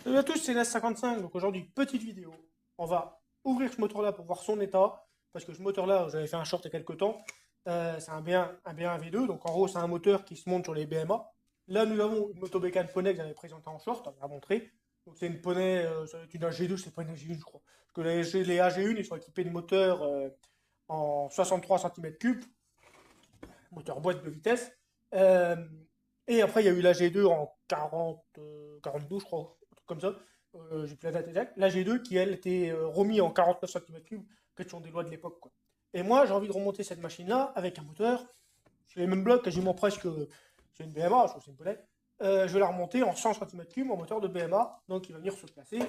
Salut à tous, c'est NES55. Donc aujourd'hui, petite vidéo. On va ouvrir ce moteur-là pour voir son état. Parce que ce moteur-là, j'avais fait un short il y a quelques temps. C'est un B1 V2. Donc en gros, c'est un moteur qui se monte sur les BMA. Là, nous avons une moto bécane poney que j'avais présentée en short, on va montrer. Donc c'est une poney, ça va être une AG2, c'est pas une AG1, je crois. Parce que les AG1, ils sont équipés de moteurs en 63 cm3, moteur boîte de vitesse. Euh, et après, il y a eu la G2 en 42, je crois, un truc comme ça. J'ai plus la date exacte. La G2 qui, elle, était remis en 49 cm3, question des lois de l'époque, quoi. Et moi, j'ai envie de remonter cette machine-là avec un moteur, sur les mêmes blocs, quasiment presque, c'est une BMA, je trouve que c'est une poney. Je vais la remonter en 100 cm3 en moteur de BMA, donc il va venir se placer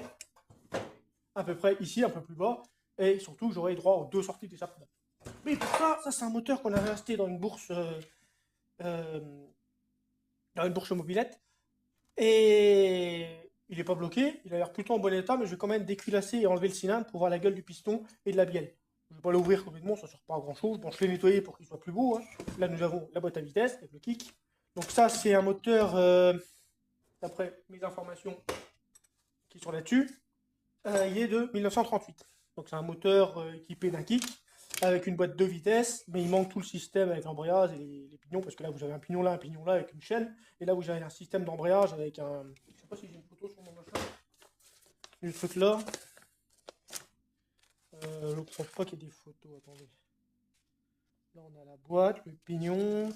à peu près ici, un peu plus bas, et surtout, j'aurai droit aux deux sorties d'échappement. Mais pour ça, c'est un moteur qu'on avait acheté euh, dans une bourse mobilette. Et il n'est pas bloqué, il a l'air plutôt en bon état, mais je vais quand même déculasser et enlever le cylindre pour voir la gueule du piston et de la bielle. Je ne vais pas l'ouvrir complètement, ça ne sert pas à grand chose. Bon, je l'ai nettoyé pour qu'il soit plus beau, hein. Là, nous avons la boîte à vitesse avec le kick. Donc, ça, c'est un moteur, d'après mes informations qui sont là-dessus, il est de 1938. Donc, c'est un moteur équipé d'un kick avec une boîte de vitesse, mais il manque tout le système avec l'embrayage et les pignons, parce que là vous avez un pignon là avec une chaîne, et là vous avez un système d'embrayage avec un. Je sais pas si j'ai une photo sur mon machin. Du truc là. Je ne pense pas qu'il y ait des photos, attendez. Là on a la boîte, le pignon.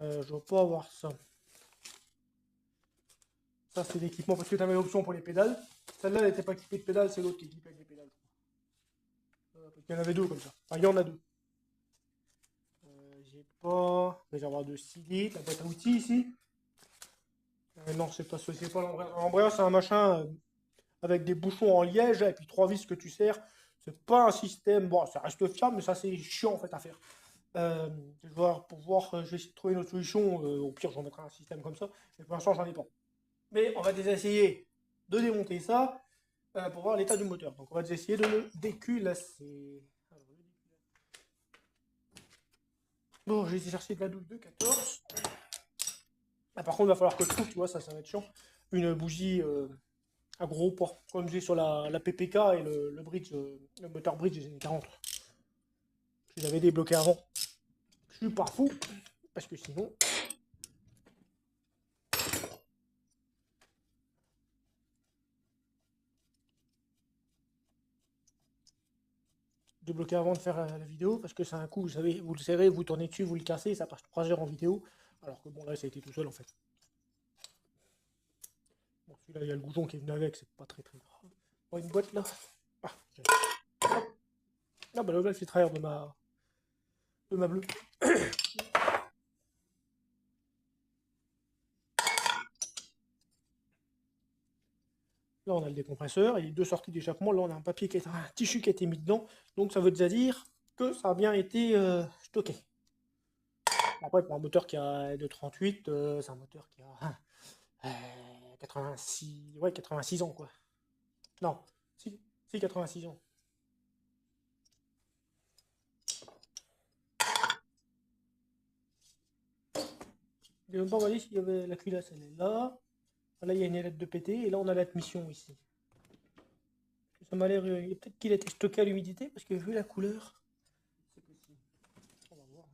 Je dois pas avoir ça. Ça c'est l'équipement, parce que tu avais l'option pour les pédales. Celle-là elle n'était pas équipée de pédales, c'est l'autre qui est équipée avec les pédales. Il y en avait deux comme ça. Enfin, il y en a deux. J'ai pas. Réservoir de 6 litres, la boîte à outils ici. Non, c'est pas l'embrayage. L'embrayage, c'est un machin avec des bouchons en liège et puis trois vis que tu serres. C'est pas un système. Bon, ça reste fiable, mais ça, c'est chiant en fait à faire. Je vais voir, pour voir, je vais essayer de trouver une autre solution. Au pire, je remettrai un système comme ça. Mais pour l'instant, j'en ai pas. Mais on va déjà essayer de démonter ça pour voir l'état du moteur. Donc, on va déjà essayer de le déculasser. Bon, j'ai essayé de chercher de la douille de 14. Ah, par contre, il va falloir que je trouve, tu vois, ça va être chiant. Une bougie à gros port, comme j'ai sur la PPK et le bridge, le moteur bridge des années 40. Je les avais débloqués avant. Je suis pas fou, parce que sinon. Débloquer avant de faire la vidéo, parce que c'est un coup, vous savez, vous le serrez, vous tournez dessus, vous le cassez, ça passe 3 heures en vidéo. Alors que bon, là, ça a été tout seul en fait. Bon, celui-là, il y a le goujon qui est venu avec, c'est pas très très grave. Bon, une boîte là. Ah, ah bah là, c'est travers de ma bleue. Là, on a le décompresseur et les deux sorties d'échappement. Là, on a un papier qui est un tissu qui a été mis dedans. Donc, ça veut déjà dire que ça a bien été stocké. Après, pour un moteur qui a de 38, c'est un moteur qui a 86, ouais, 86 ans, quoi. Non, si 86 ans. J'ai même pas regardé s'il y avait la culasse, elle est là. Là, il y a une lettre de PT et là, on a l'admission ici. Ça m'a l'air. Peut-être qu'il a été stocké à l'humidité parce que vu la couleur, c'est possible. On va voir.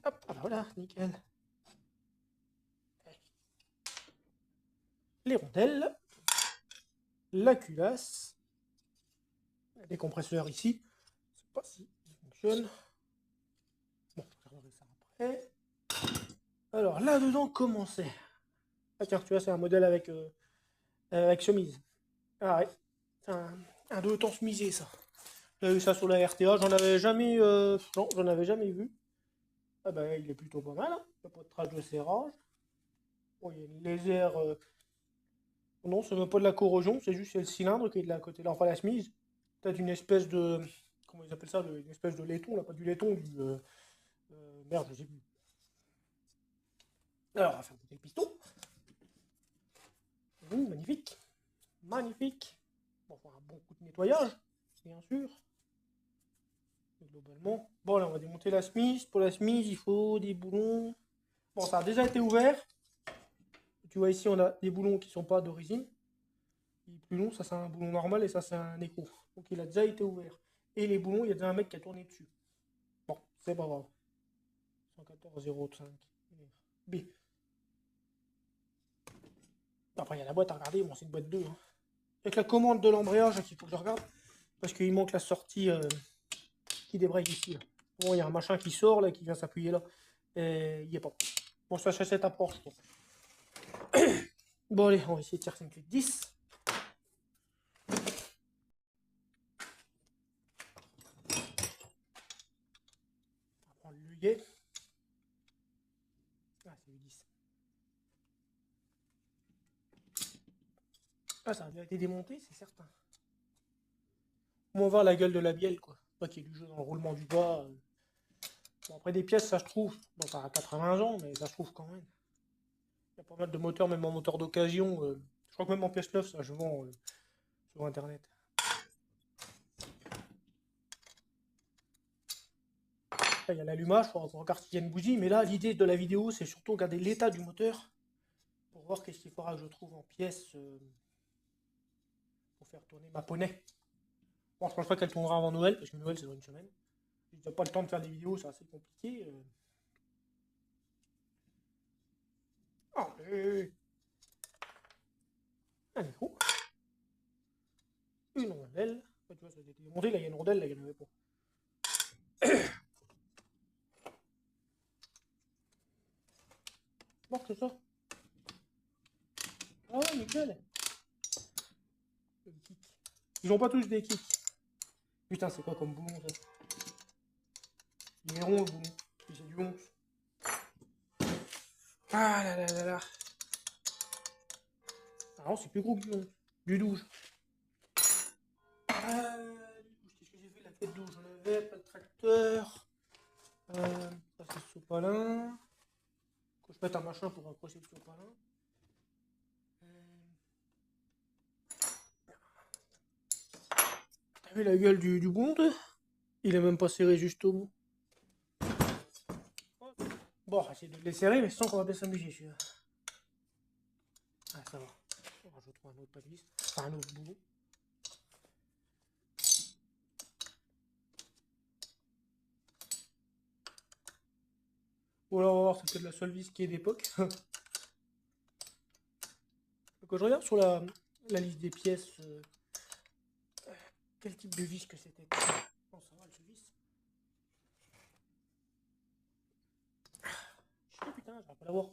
Hop, ah bah voilà, nickel. Les rondelles, la culasse, les compresseurs ici. Je sais pas si ça fonctionne. Bon, je regarderai ça après. Alors là-dedans, comment c'est? Ah tiens, tu vois, c'est un modèle avec chemise. Ah ouais, c'est un deux temps chemisé ça. J'avais vu ça sur la RTA, j'en avais jamais, non, j'en avais jamais vu. Ah bah il est plutôt pas mal, hein. Il n'y a pas de trace de serrage. Bon, il y a une légère, non, c'est même pas de la corrosion, c'est juste le cylindre qui est de la côté là, enfin la chemise. Peut-être une espèce de, comment ils appellent ça, une espèce de laiton, là, pas du laiton, merde, je sais plus. Alors, on va faire monter le piston. Magnifique, magnifique. Bon, on va un bon coup de nettoyage, bien sûr. Et globalement, bon là, on va démonter la chemise. Pour la chemise, il faut des boulons. Bon, ça a déjà été ouvert. Tu vois ici, on a des boulons qui sont pas de résine. Il est plus long, ça c'est un boulon normal et ça c'est un écho. Donc il a déjà été ouvert. Et les boulons, il y a déjà un mec qui a tourné dessus. Bon, c'est pas grave. 114,05 B. Après, il y a la boîte à regarder. Bon, c'est une boîte 2. Hein. Avec la commande de l'embrayage qu'il faut que je regarde. Parce qu'il manque la sortie qui débraye ici. Là. Bon, il y a un machin qui sort là, qui vient s'appuyer là. Et il n'y est pas. Bon, ça s'achète à Porsche. Bon, allez, on va essayer de tirer une clé de 10. On va prendre l'œillet. Ah, c'est 10. Ah, ça a déjà été démonté, c'est certain. On va voir la gueule de la bielle, quoi. Pas qu'il y ait du jeu dans le roulement du bas. Bon, après des pièces, ça je trouve. Bon, ça a 80 ans, mais ça je trouve quand même. Il y a pas mal de moteurs, même en moteur d'occasion. Je crois que même en pièces neuves, ça je vends sur internet. Là, il y a l'allumage, il faut regarder s'il y a une bougie. Mais là, l'idée de la vidéo, c'est surtout regarder l'état du moteur. Pour voir qu'est-ce qu'il faudra que je trouve en pièces pour faire tourner ma poney. Bon, je pense pas qu'elle tournera avant Noël, parce que Noël c'est dans une semaine. J'ai déjà pas le temps de faire des vidéos, c'est assez compliqué. Allez. Un micro. Une rondelle. Tu vois, ça a été démonté, là il y a une rondelle, là il y en avait pas. Bon, c'est ça. Ah ouais, nickel. Le kick. Ils ont pas tous des kicks. Putain, c'est quoi comme boulon ça? Il est rond le boulon. C'est du 11. Ah là là là là. Ah non, c'est plus gros que du 11. Du 12. Qu'est-ce que j'ai fait la tête d'eau? J'en avais, pas de tracteur. Ça c'est le sopalin. Faut que je mette un machin pour accrocher le sopalin. T'as vu la gueule du boulon, toi? Il est même pas serré juste au bout. Bon, on va essayer de les serrer, mais sans qu'on va bien s'amuser, celui-là. Ah, ça va. On rajoutera un autre pas de vis. Enfin, un autre boulon. Ou alors, on va voir, c'est peut-être la seule vis qui est d'époque. Quand je regarde sur la liste des pièces, quel type de vis que c'était? Bon, ça va, le vis. Oh putain, je vais pas l'avoir.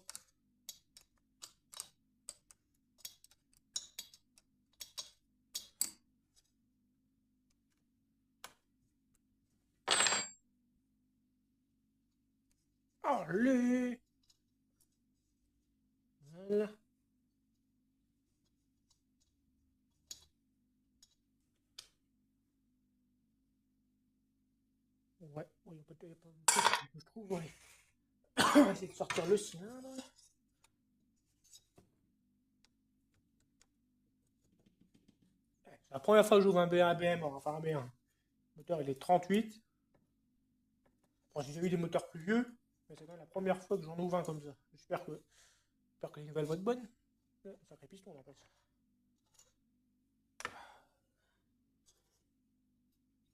Allez! Voilà. Ouais, il n'y a pas de que je trouve. Ouais. On va essayer de sortir le cylindre. C'est la première fois que j'ouvre un BM, enfin un B1. Le moteur il est 38. Bon, j'ai déjà eu des moteurs plus vieux, mais c'est quand même la première fois que j'en ouvre un comme ça. J'espère que les nouvelles vont être bonnes. Sacré piston on appelle ça.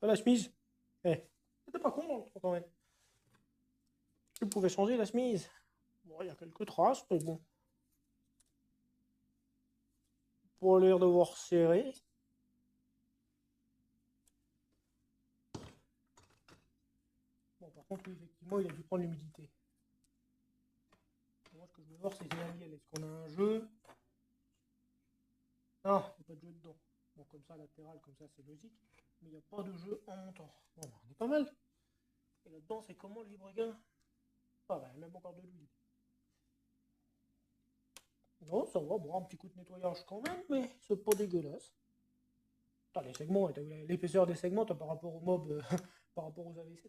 Ah, la chemise. Eh, c'était pas con quand même. Tu pouvais changer la chemise. Bon, il y a quelques traces, mais bon. Pour l'air de voir serré. Bon, par contre, oui, effectivement, il a dû prendre l'humidité. Moi, ce que je veux voir, c'est génial. Est-ce qu'on a un jeu? Ah, il n'y a pas de jeu dedans. Bon, comme ça, latéral, comme ça, c'est logique. Mais il n'y a pas de jeu en montant. Bon, bah, on est pas mal. Et là-dedans, c'est comment le vibregain? Ah, bah, même encore de l'huile. Non, ça va, bon, un petit coup de nettoyage quand même, mais c'est pas dégueulasse. Putain, les segments, t'as vu l'épaisseur des segments par rapport au mob, par rapport aux AV7.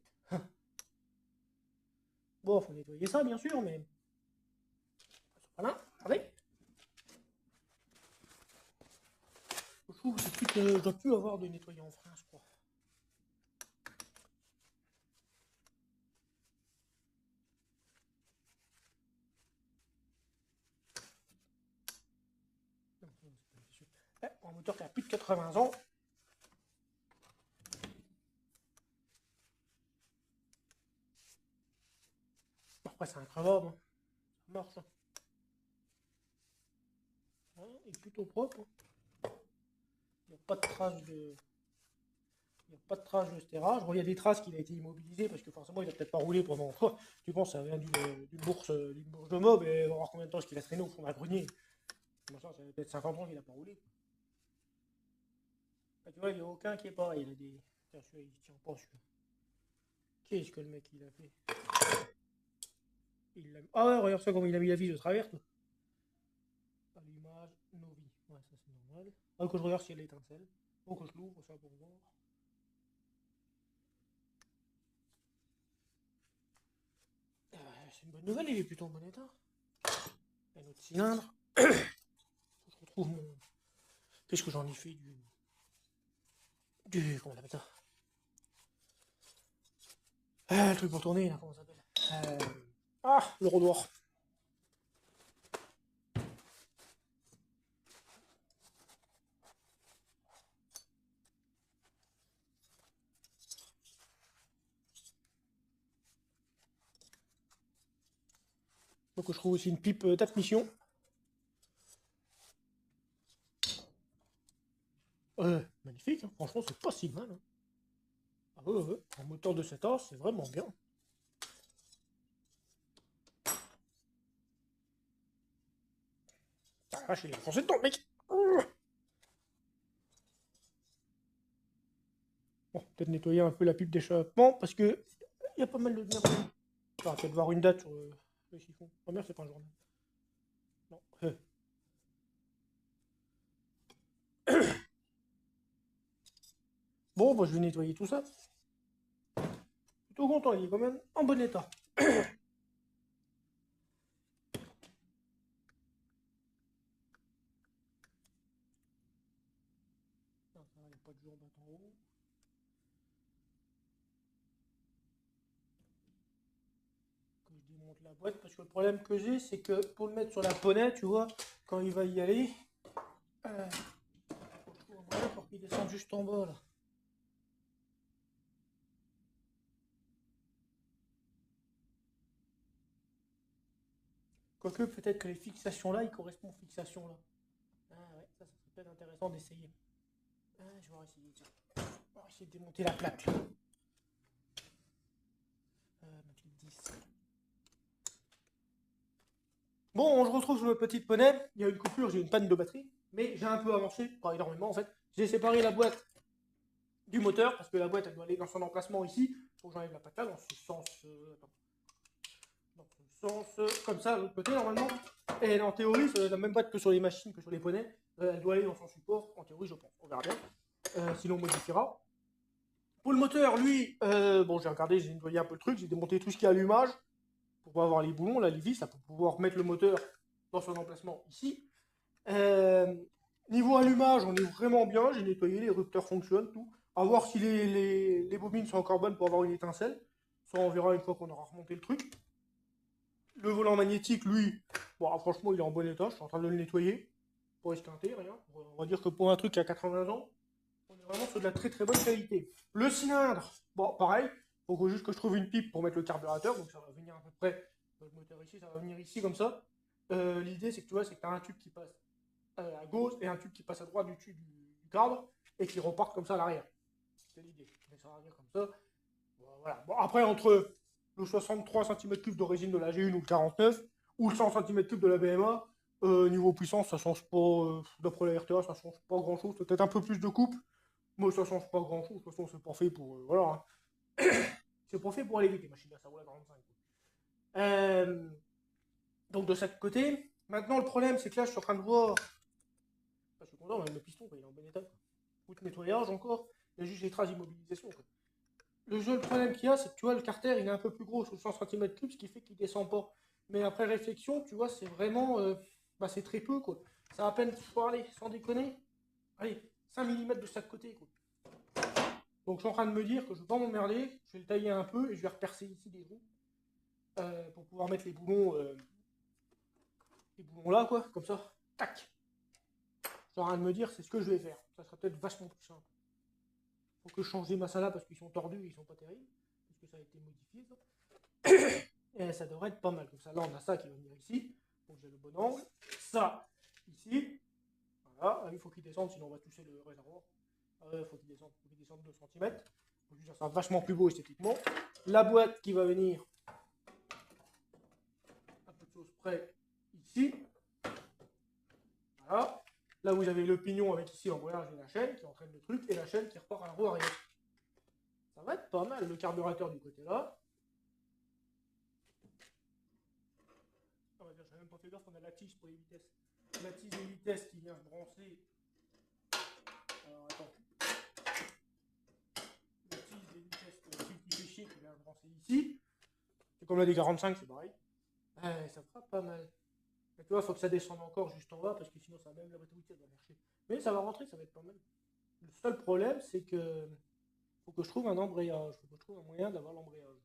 Bon, faut nettoyer ça, bien sûr, mais. Voilà, regardez. Je trouve que je dois plus avoir de nettoyer en frein, je crois. Ouais, pour un moteur qui a plus de 80 ans. Après, c'est incroyable, hein. Ça marche. Hein. Ouais, il est plutôt propre. Hein. Il n'y a pas de traces de. Il n'y a pas de traces de sterrage. Bon, il y a des traces qu'il a été immobilisé parce que forcément il n'a peut-être pas roulé pendant. Tu penses que ça vient d'une bourse de mob et on va voir combien de temps est-ce qu'il a traîné au fond d'un grenier. Comment ça fait peut-être 50 ans qu'il n'a pas roulé. Ah, tu vois, il n'y a aucun qui est pareil. Il a des. Tiens, celui-là il se tient pas celui-là. Qu'est-ce que le mec il a fait? Ah ouais, regarde ça comment il a mis la vis de travers. Toi. Allumage, Novi. Ouais, ça c'est normal. Ah, que je regarde s'il y a l'étincelle. Faut que je l'ouvre ça pour voir. C'est une bonne nouvelle, il est plutôt en bon état. Un autre cylindre. Faut que je retrouve mon. Qu'est-ce que j'en ai fait du. Comment on appelle ça? Le truc pour tourner, là, comment ça s'appelle? Ah, le rodoir. Donc je trouve aussi une pipe d'admission. Magnifique, hein. Franchement c'est pas si mal. Hein. Ah ouais. Un moteur de 7 ans, c'est vraiment bien. Ah vache, il a foncé dedans, mec. Bon, peut-être nettoyer un peu la pipe d'échappement parce que il y a pas mal de merde. On va peut-être voir une date sur le chiffon. Oh merde, c'est pas un journal. Non. Bon, bah, je vais nettoyer tout ça. Plutôt content, il est quand même en bon état. Non, ça va, il n'y a pas de jour en haut. Que je démonte la boîte parce que le problème que j'ai, c'est que pour le mettre sur la poney, tu vois, quand il va y aller, faut que je trouve un moyen pour qu'il descende juste en bas là. Quoique peut-être que les fixations là, ils correspondent aux fixations là. Ah ouais, ça serait peut-être intéressant d'essayer. Ah, je vais essayer, tiens. On va essayer de démonter la plaque. Ma petite 10. Bon, on se retrouve sur le petit poney. Il y a une coupure, j'ai une panne de batterie. Mais j'ai un peu avancé, pas énormément en fait. J'ai séparé la boîte du moteur parce que la boîte elle doit aller dans son emplacement ici. Faut que j'enlève la plaque là dans ce sens. Attends. Dans ce sens comme ça, de l'autre côté normalement. Et en théorie, c'est la même boîte que sur les machines, que sur les poneys. Elle doit aller dans son support. En théorie, je pense. On verra bien. Sinon, on modifiera. Pour le moteur, lui, bon, j'ai regardé, j'ai nettoyé un peu le truc, j'ai démonté tout ce qui est allumage pour pouvoir avoir les boulons, là, les vis, là, pour pouvoir mettre le moteur dans son emplacement ici. Euh, Niveau allumage, on est vraiment bien. J'ai nettoyé, les rupteurs fonctionnent, tout. À voir si les bobines sont encore bonnes pour avoir une étincelle. Ça, on verra une fois qu'on aura remonté le truc. Le volant magnétique, lui, bon, franchement, il est en bon état. Je suis en train de le nettoyer pour esquinter, rien. On va dire que pour un truc qui a 80 ans, on est vraiment sur de la très très bonne qualité. Le cylindre, bon, pareil. Il faut juste que je trouve une pipe pour mettre le carburateur. Donc ça va venir à peu près. Le moteur ici, ça va venir ici comme ça. L'idée, c'est que tu vois, c'est que tu as un tube qui passe à gauche et un tube qui passe à droite du cadre et qui reparte comme ça à l'arrière. C'est l'idée. Mais ça va venir comme ça. Voilà. Bon, après, entre le 63 cm3 de résine de la G1 ou le 49 ou le 100 cm3 de la BMA, niveau puissance, ça change pas. D'après la RTA, ça change pas grand chose. Peut-être un peu plus de coupe, mais ça change pas grand chose. De toute façon, c'est pas fait pour. Voilà. Hein. C'est pas fait pour aller vite, les machines là, ça roule à 45. Donc de chaque côté. Maintenant, le problème, c'est que là, je suis en train de voir. Je suis content, même le piston, quoi, il est en bon état. Route nettoyage encore. Il y a juste les traces d'immobilisation. Le seul problème qu'il y a, c'est que tu vois, le carter, il est un peu plus gros, sur 100 cm3, ce qui fait qu'il descend pas. Mais après réflexion, tu vois, c'est vraiment. Bah, c'est très peu, quoi. Ça a à peine, faut aller, sans déconner. Allez, 5 mm de chaque côté, quoi. Donc je suis en train de me dire que je vais pas m'emmerder, je vais le tailler un peu et je vais repercer ici des trous pour pouvoir mettre les boulons là, quoi, comme ça. Tac. suis en train de me dire, c'est ce que je vais faire. Ça sera peut-être vachement plus simple. Faut que je change les massalas parce qu'ils sont tordus, ils sont pas terribles. Parce que ça a été modifié, ça. Et ça devrait être pas mal. Comme ça, là, on a ça qui va venir ici. Donc j'ai le bon angle. Ça, ici. Voilà. Il faut qu'il descende, sinon on va toucher le réservoir. Il faut qu'il descende 2 cm. Donc ça sera vachement plus beau esthétiquement. La boîte qui va venir. Un peu de sauce près ici. Voilà. Là, vous avez le pignon avec ici l'embrayage et la chaîne qui entraîne le truc, et la chaîne qui repart à la roue arrière. Ça va être pas mal, le carburateur du côté là. On va dire, j'avais même pas fait gaffe, on a la tige pour les vitesses. La tige des vitesses qui vient brancher. Alors attends. La tige des vitesses, qui fait chier, qui vient brancher ici. C'est comme la des 45, c'est pareil. Ça fera pas mal. Mais tu vois, il faut que ça descende encore juste en bas, parce que sinon, ça va même la batterie va marcher. Mais ça va rentrer, ça va être pas mal. Le seul problème, c'est que faut que je trouve un embrayage. Faut que je trouve un moyen d'avoir l'embrayage.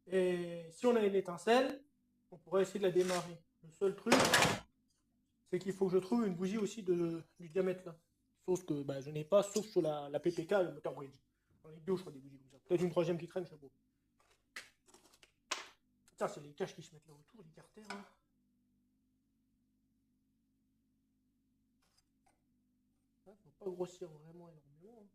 Et si on a une étincelle, on pourrait essayer de la démarrer. Le seul truc, c'est qu'il faut que je trouve une bougie aussi du diamètre là. Sauf que je n'ai pas, sauf sur la PPK, le moteur bridge. Dans les deux, je crois, des bougies comme ça. Peut-être une troisième qui traîne, je sais pas. Ça, c'est les caches qui se mettent là autour, les carters. Hein. Faut pas grossir vraiment énormément. Hein.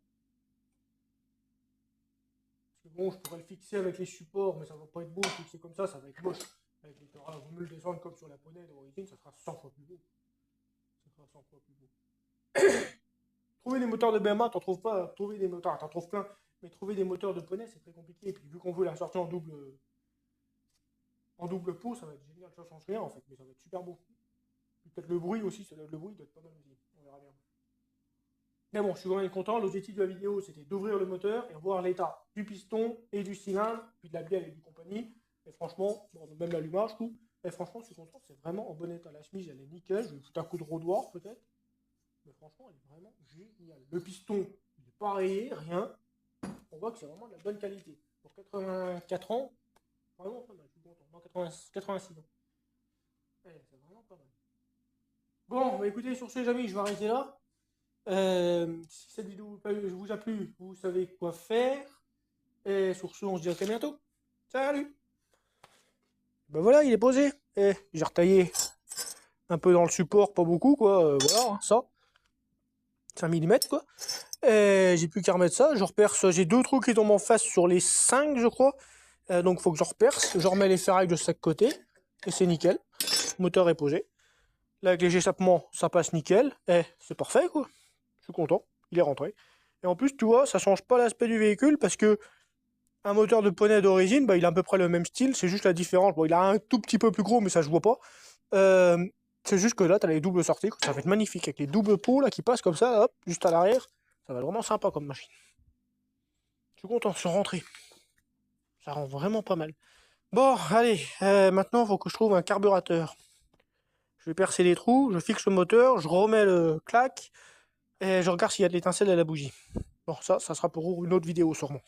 Parce que bon, je pourrais le fixer avec les supports, mais ça va pas être beau. Fixer comme ça va être moche. Avec les torats, vous me le descendre comme sur la poney d'origine, ça sera 100 fois plus beau. Ça sera 100 fois plus beau. Trouver des moteurs de BMA, t'en trouves pas. Trouver des moteurs, t'en trouves plein. Mais trouver des moteurs de poney, c'est très compliqué. Et puis vu qu'on veut la sortir en double pot, ça va être génial. Ça change rien en fait, mais ça va être super beau. Peut-être le bruit aussi, le bruit doit être pas mal aussi. On verra bien. Mais bon, je suis quand même content. L'objectif de la vidéo, c'était d'ouvrir le moteur et voir l'état du piston et du cylindre, puis de la bielle et du compagnie. Et franchement, même l'allumage, tout. Et franchement, je suis content, c'est vraiment en bon état. La chemise, elle est nickel. Je vais foutre un coup de rodoir peut-être. Mais franchement, elle est vraiment géniale. Le piston, il n'est pas rayé, rien. On voit que c'est vraiment de la bonne qualité. Pour 84 ans, vraiment pas mal. Je suis content. Non, 86 ans. Ouais, c'est vraiment pas mal. Bon, écoutez, sur ce, les amis, je vais arrêter là. Si cette vidéo vous a plu, vous savez quoi faire. Et sur ce, on se dit à très bientôt. Salut! Voilà, il est posé. J'ai retaillé un peu dans le support, pas beaucoup, quoi. Voilà, hein, ça. 5 mm, quoi. J'ai plus qu'à remettre ça. Je reperce. J'ai 2 trous qui tombent en face sur les 5, je crois. Donc, il faut que je reperce. Je remets les ferrailles de chaque côté. Et c'est nickel. Le moteur est posé. Là, avec les échappements, ça passe nickel. C'est parfait, quoi. Je suis content, il est rentré. Et en plus, tu vois, ça change pas l'aspect du véhicule parce que un moteur de poney d'origine, il a à peu près le même style, c'est juste la différence. Bon, il a un tout petit peu plus gros, mais ça je vois pas. C'est juste que là, tu as les doubles sorties, ça va être magnifique avec les doubles pots là qui passent comme ça, hop, juste à l'arrière. Ça va être vraiment sympa comme machine. Je suis content, ils sont rentrés. Ça rend vraiment pas mal. Bon, allez, maintenant, il faut que je trouve un carburateur. Je vais percer les trous, je fixe le moteur, je remets le clac. Et je regarde s'il y a de l'étincelle à la bougie. Bon, ça sera pour une autre vidéo sûrement.